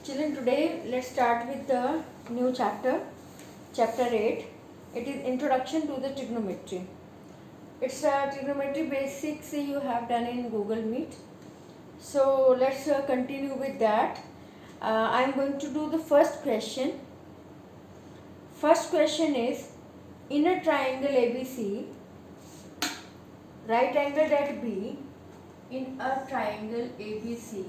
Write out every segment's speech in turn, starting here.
Children, today let's start with the new chapter, chapter 8. It is Introduction to the Trigonometry. It's a trigonometry basics you have done in Google Meet. So let's continue with that. I am going to do the first question. First question is, in a triangle ABC, right angled at B, in a triangle ABC,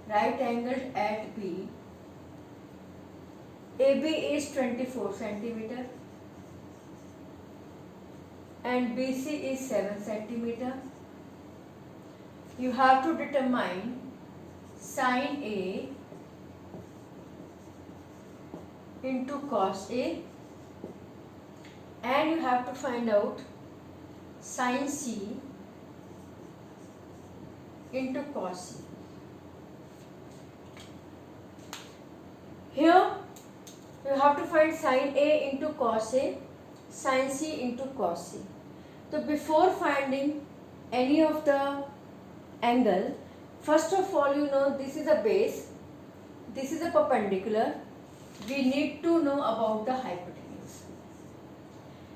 right angled at B, AB is 24 centimeter and BC is 7 centimeter. You have to determine sin A into cos A, and you have to find out sin C into cos C. Here you have to find sin A into cos A, sin C into cos C. So before finding any of the angle, first of all you know this is a base, this is a perpendicular. We need to know about the hypotenuse.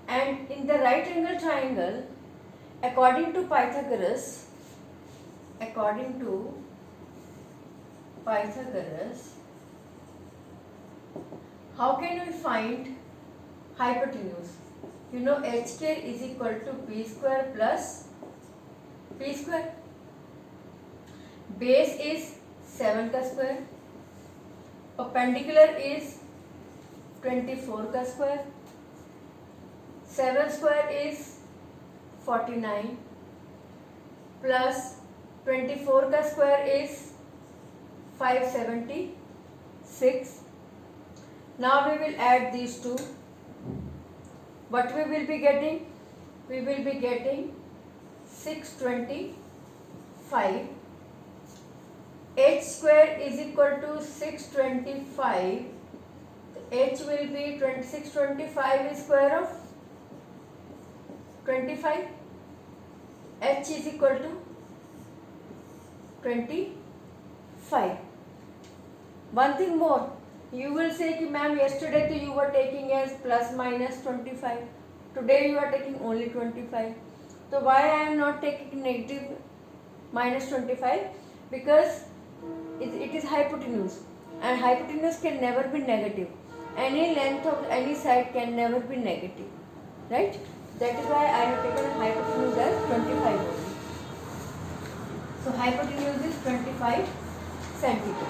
And in the right angle triangle, according to Pythagoras, how can we find hypotenuse? You know HK is equal to P square plus P square. Base is 7 का square. Perpendicular is 24 का square. 7 square is 49 plus 24 का square is 576. Now we will add these two. What we will be getting? We will be getting 625. H square is equal to 625. H will be 625 is square of 25. H is equal to 25. One thing more. You will say कि ma'am yesterday तो you were taking as plus minus 25. Today you are taking only 25. So why I am not taking negative minus 25? Because it is hypotenuse, and hypotenuse can never be negative. Any length of any side can never be negative, right? That is why I have taken hypotenuse as 25 only. So hypotenuse is 25 centimeter.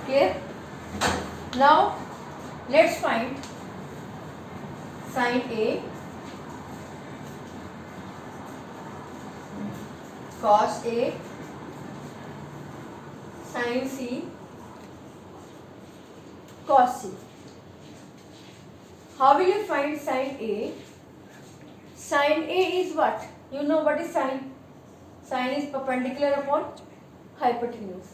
Clear? Now let's find sin A, cos A, sin C, cos C. How will you find sin A? Sin A is what? You know what is sin? Sin is perpendicular upon hypotenuse.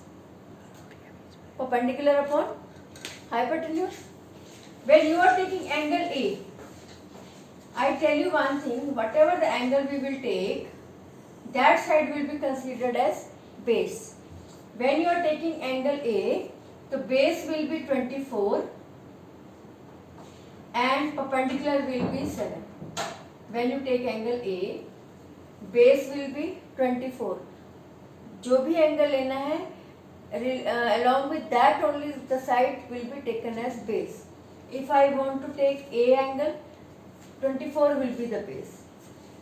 Perpendicular upon hypotenuse. When you are taking angle A, I tell you one thing, whatever the angle we will take, that side will be considered as base. When you are taking angle A, the base will be 24 and perpendicular will be 7. When you take angle A, base will be 24. जो भी angle लेना है, along with that only the side will be taken as base. If I want to take A angle, 24 will be the base.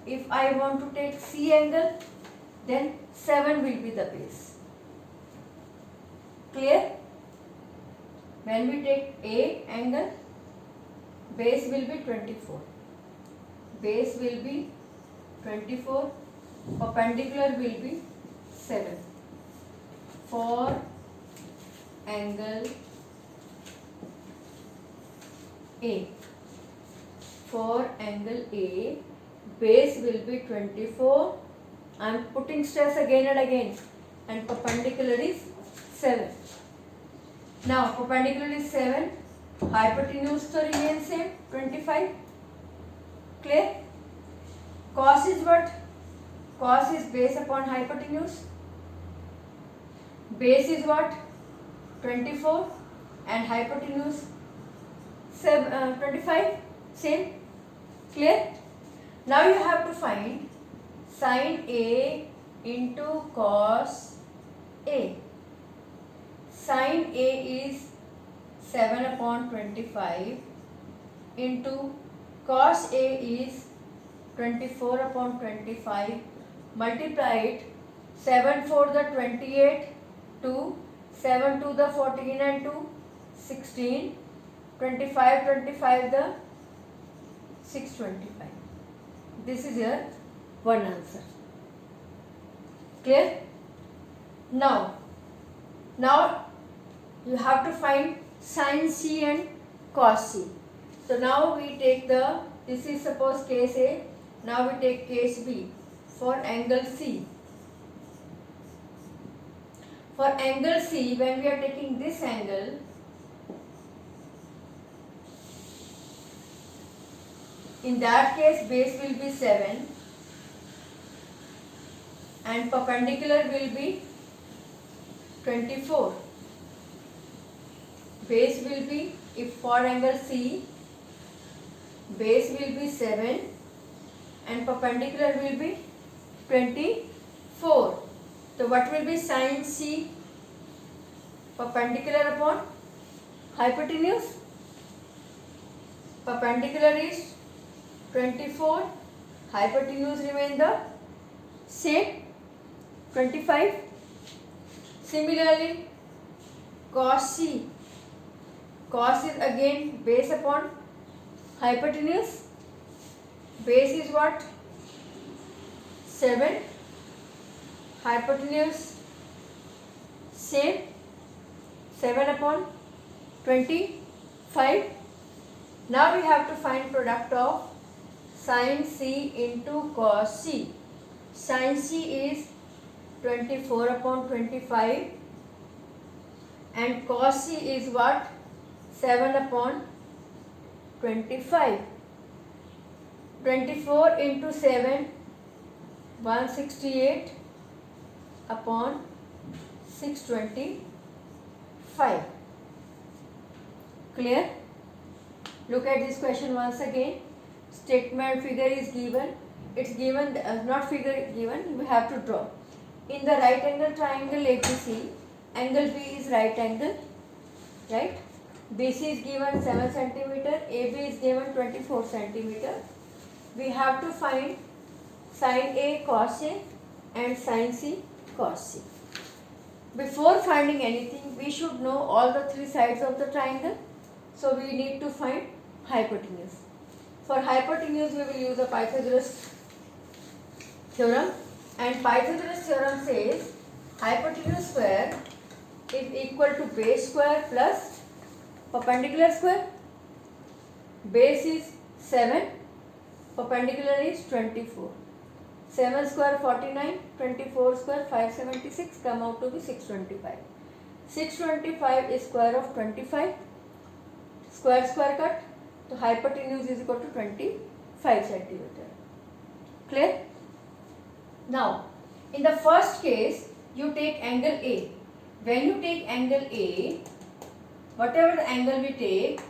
If I want to take C angle, then 7 will be the base. Clear? When we take A angle, base will be 24. Base will be 24. Perpendicular will be 7. For angle A. For angle A, base will be 24. I am putting stress again and again, and perpendicular is 7. Now perpendicular is 7. Hypotenuse to remain same 25. Clear? Cos is what? Cos is base upon hypotenuse. Base is what? 24 and hypotenuse 25. Same. Clear? Now you have to find sin A into cos A. Sin A is 7 upon 25 into cos A is 24 upon 25 multiplied 7 for the 28 2 7 to the 14 and 2 16 25 25 the 625. This is your one answer. Clear? Now you have to find sin C and cos C. So now we take this is suppose case A. Now we take case B for angle C. For angle C, when we are taking this angle, in that case base will be 7 and perpendicular will be 24. Base will be, if for angle C, base will be 7 and perpendicular will be 24. So what will be sin C? Perpendicular upon hypotenuse. Perpendicular is 24. Hypotenuse remain the same, 25. Similarly, cos C. Cos is again base upon hypotenuse. Base is what? 7. Hypotenuse same, 7 upon 25. Now we have to find product of sin C into cos C. Sin C is 24 upon 25 and cos C is what? 7 upon 25. 24 into 7, 168 upon 625. Clear? Look at this question once again. Statement figure is given. It's given, not figure given, we have to draw. In the right angle triangle ABC, angle B is right angle, right? BC is given 7 cm, AB is given 24 cm. We have to find sin A cos A and sin C cos C. Before finding anything, we should know all the three sides of the triangle. So we need to find hypotenuse. For hypotenuse, we will use the Pythagoras theorem. And Pythagoras theorem says hypotenuse square is equal to base square plus perpendicular square. Base is 7, perpendicular is 24. 7 square 49, 24 square 576, come out to be 625. 625 is square of 25, square cut, so hypotenuse is equal to 25 centimeter. Clear? Now, in the first case, you take angle A. When you take angle A, whatever the angle we take,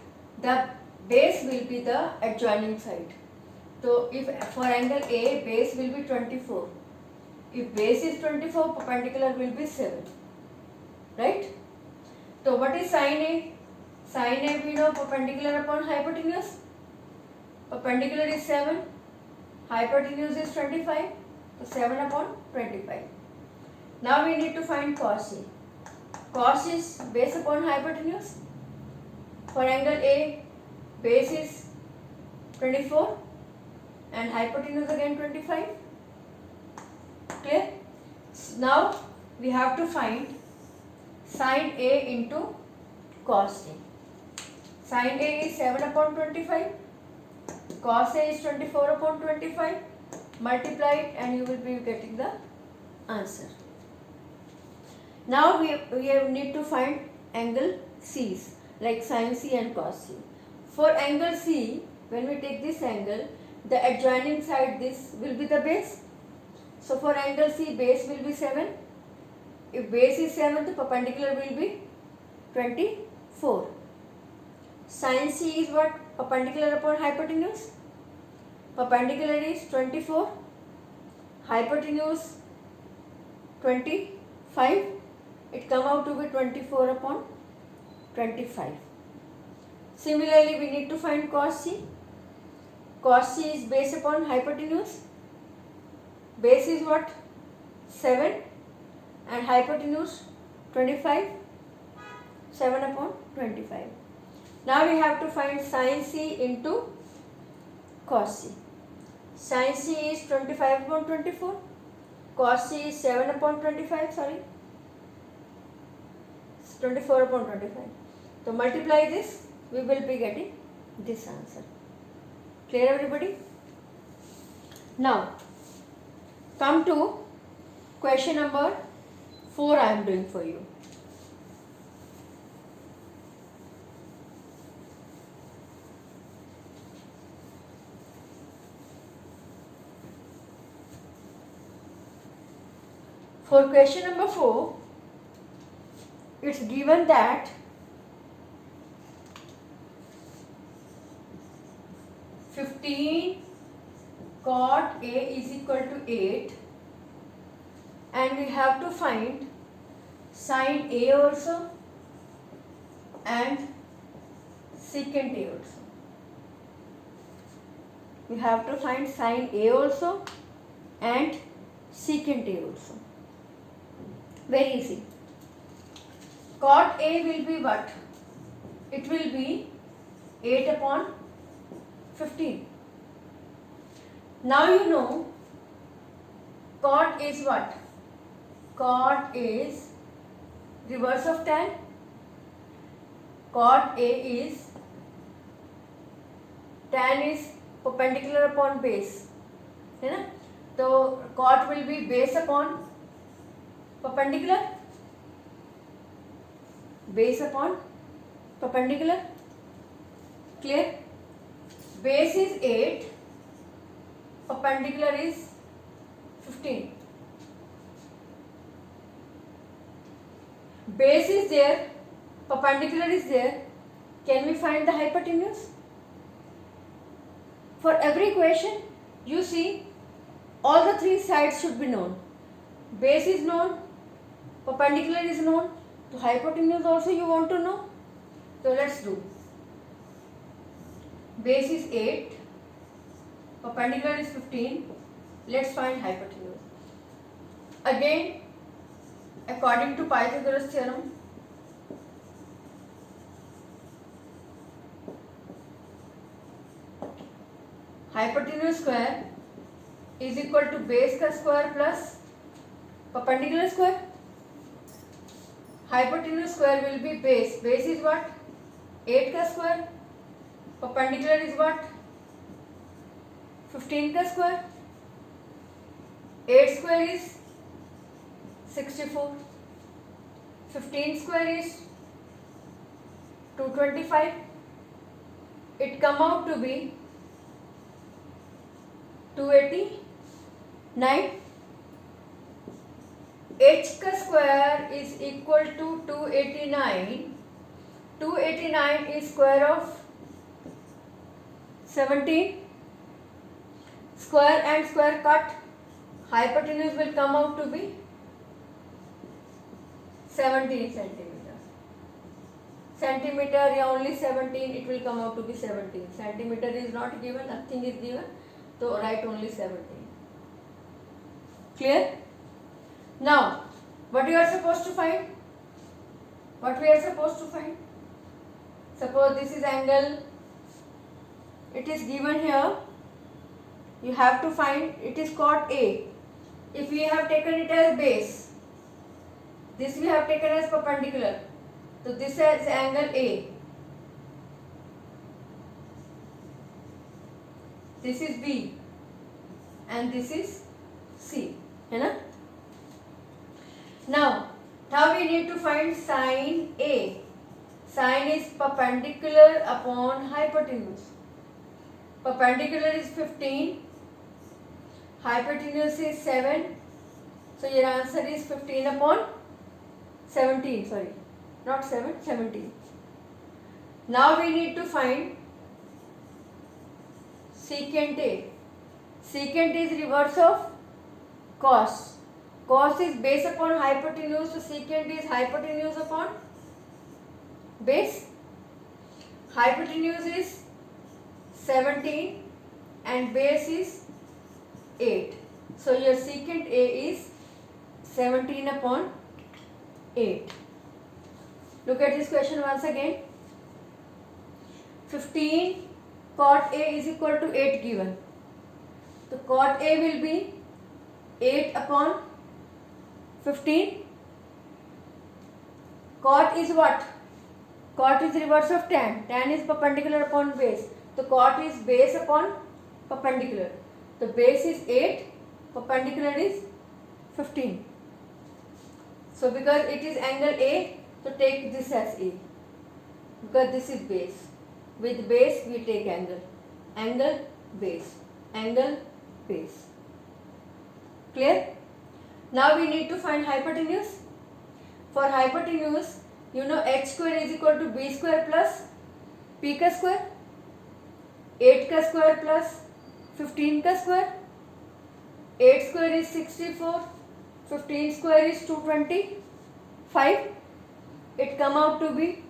the base will be the adjoining side. So, if for angle A, base will be 24. If base is 24, perpendicular will be 7. Right? So, what is sin A? Sin A we know perpendicular upon hypotenuse. Perpendicular is 7. Hypotenuse is 25. So, 7 upon 25. Now, we need to find cos A. Cos is base upon hypotenuse. For angle A, base is 24 and hypotenuse again 25. Clear? Now we have to find sin A into cos A. Sin A is 7 upon 25. Cos A is 24 upon 25. Multiply it and you will be getting the answer. Now we need to find angle C's like sin C and cos C. For angle C, when we take this angle, the adjoining side this will be the base. So for angle C, base will be 7. If base is 7, the perpendicular will be 24. Sin C is what? Perpendicular upon hypotenuse. Perpendicular is 24. Hypotenuse 25. It come out to be 24 upon 25. Similarly, we need to find cos C. Cos C is base upon hypotenuse. Base is what? 7 and hypotenuse 25. 7 upon 25. Now we have to find sin C into cos C. Sin C is 25 upon 24. Cos C is 7 upon 25. Sorry. 24 upon 25. So multiply this. We will be getting this answer. Clear, everybody? Now, come to question number 4 I am doing for you. For question number 4, it's given that cot A is equal to 8 and we have to find sin A also and secant A also. We have to find sin A also and secant A also. Very easy. Cot A will be what? It will be 8 upon 15. Now you know cot is what? Cot is reverse of tan. Cot A is tan is perpendicular upon base. है ना? तो cot will be base upon perpendicular. Base upon perpendicular. Clear? Base is 8. Perpendicular is 15. Base is there, perpendicular is there. Can we find the hypotenuse? For every equation, you see all the three sides should be known. Base is known, perpendicular is known, so hypotenuse also you want to know. So let's do. Base is 8, perpendicular is 15. Let's find hypotenuse. Again, according to Pythagoras theorem, hypotenuse square is equal to base ka square plus perpendicular square. Hypotenuse square will be base. Base is what? 8 ka square. Perpendicular is what? 15 का square. 8 square is 64. 15 square is 225. It come out to be 289. H का square is equal to 289. 289 is square of 17. Square and square cut. Hypotenuse will come out to be 17 centimeter. Centimeter या only 17, it will come out to be 17. Centimeter is not given, nothing is given. So write only 17. Clear? Now, what you are supposed to find? What we are supposed to find? Suppose this is angle. It is given here. You have to find, it is cot A. If we have taken it as base, this we have taken as perpendicular. So this is angle A. This is B. And this is C. है ना? Now we need to find sin A. Sin is perpendicular upon hypotenuse. Perpendicular is 15. hypotenuse is 7, so your answer is 15 upon 17, sorry, not 7, 17. Now we need to find secant A. Secant is reverse of cos. Cos is base upon hypotenuse, so secant is hypotenuse upon base. Hypotenuse is 17 and base is 8. So your secant A is 17 upon 8. Look at this question once again. 15 cot A is equal to 8 given. So cot A will be 8 upon 15. Cot is what? Cot is reverse of tan. Tan is perpendicular upon base. So cot is base upon perpendicular. The base is 8, perpendicular is 15. So because it is angle A, so take this as A. Because this is base. With base we take angle. Angle, base. Angle, base. Clear? Now we need to find hypotenuse. For hypotenuse, you know h square is equal to b square plus p ka square. 8 ka square plus 15 ka square. 8 square is 64. 15 square is 225. It come out to be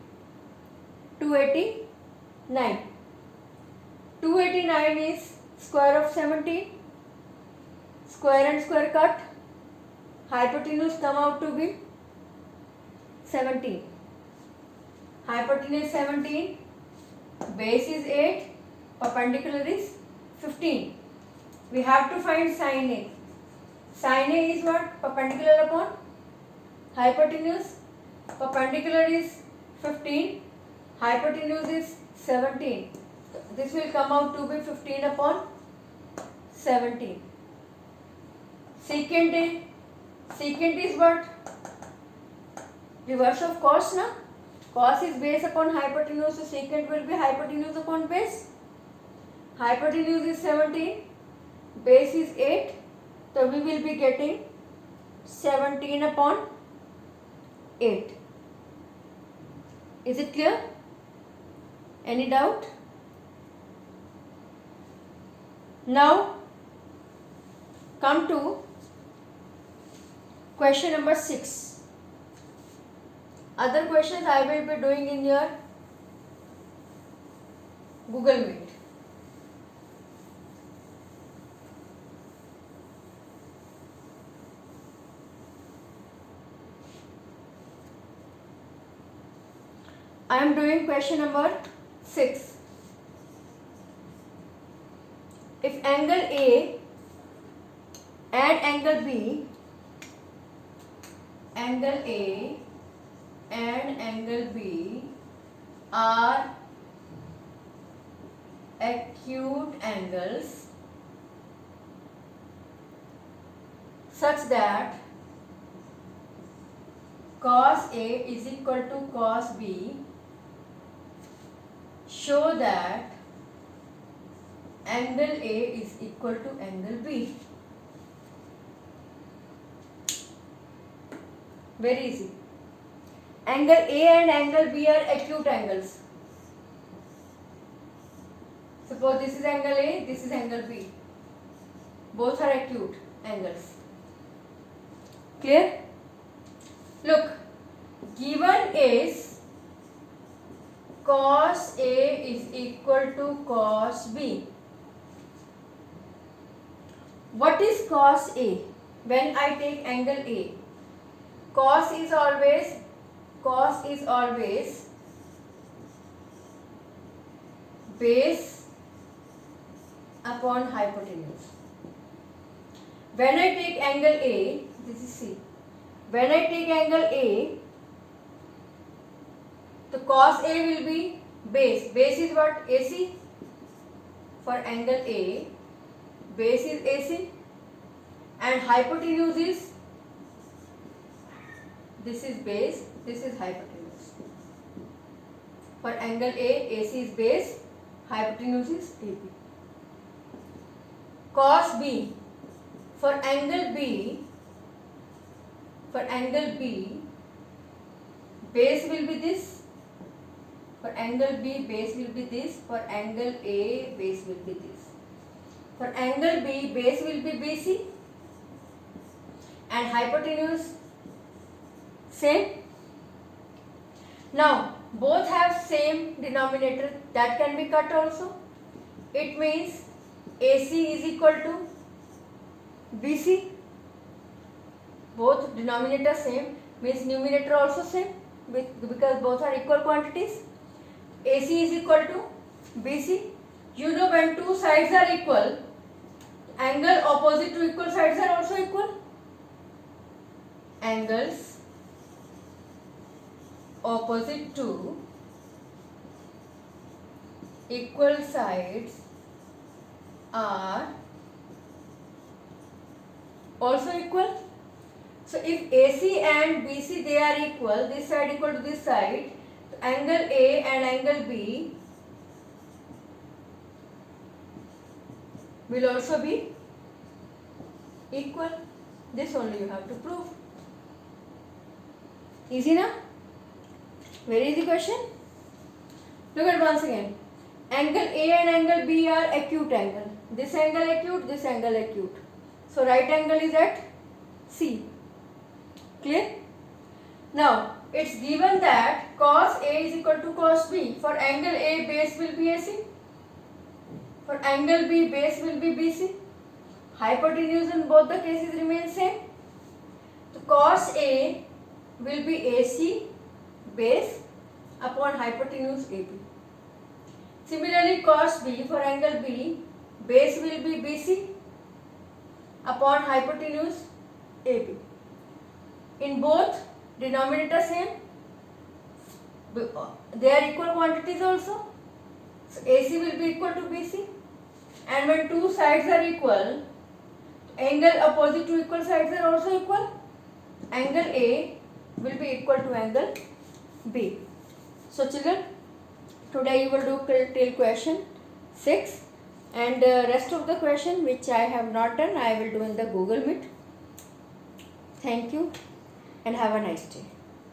289. 289 is square of 17. Square and square cut. Hypotenuse come out to be 17. Hypotenuse 17. Base is 8. Perpendicular is 15. We have to find sin A. Sin A is what? Perpendicular upon hypotenuse. Perpendicular is 15. Hypotenuse is 17. This will come out to be 15 upon 17. Secant A. Secant is what? Reverse of cos, na? Cos is base upon hypotenuse, so secant will be hypotenuse upon base. Hypotenuse is 17, base is 8, so we will be getting 17 upon 8. Is it clear? Any doubt? Now come to question number 6. Other questions I will be doing in your Google Meet. I am doing question number 6. If angle A and angle B, angle A and angle B are acute angles such that cos A is equal to cos B, show that angle A is equal to angle B. Very easy. Angle A and angle B are acute angles. Suppose this is angle A, this is angle B. Both are acute angles. Clear? Look, given is cos A is equal to cos B. What is cos A? When I take angle A, cos is always base upon hypotenuse. When I take angle A, this is C. When I take angle A, the cos A will be base. Base is what? AC. For angle A, base is AC and hypotenuse is, this is base, this is hypotenuse. For angle A, AC is base, hypotenuse is AB. Cos B. for angle B, base will be this. For angle B, base will be this. For angle A, base will be this. For angle B, base will be BC and hypotenuse same. Now both have same denominator, that can be cut also. It means AC is equal to BC. Both denominator same means numerator also same because both are equal quantities. AC is equal to BC. You know, when two sides are equal, angle opposite to equal sides are also equal. Angles opposite to equal sides are also equal. So if AC and BC, they are equal, this side equal to this side, so angle A and angle B will also be equal. This only you have to prove. Easy na? Very easy question. Look at once again. Angle A and angle B are acute angle. This angle acute, this angle acute. So right angle is at C. Clear? Now it's given that cos A is equal to cos B. For angle A, base will be AC. For angle B, base will be BC. Hypotenuse in both the cases remain same. So cos A will be AC base upon hypotenuse AB. Similarly, cos B, for angle B, base will be BC upon hypotenuse AB. In both, denominator same, they are equal quantities also. So AC will be equal to BC, and when two sides are equal, angle opposite to equal sides are also equal. Angle A will be equal to angle B. So children, today you will do till question 6, and rest of the question which I have not done, I will do in the Google Meet. Thank you and have a nice day.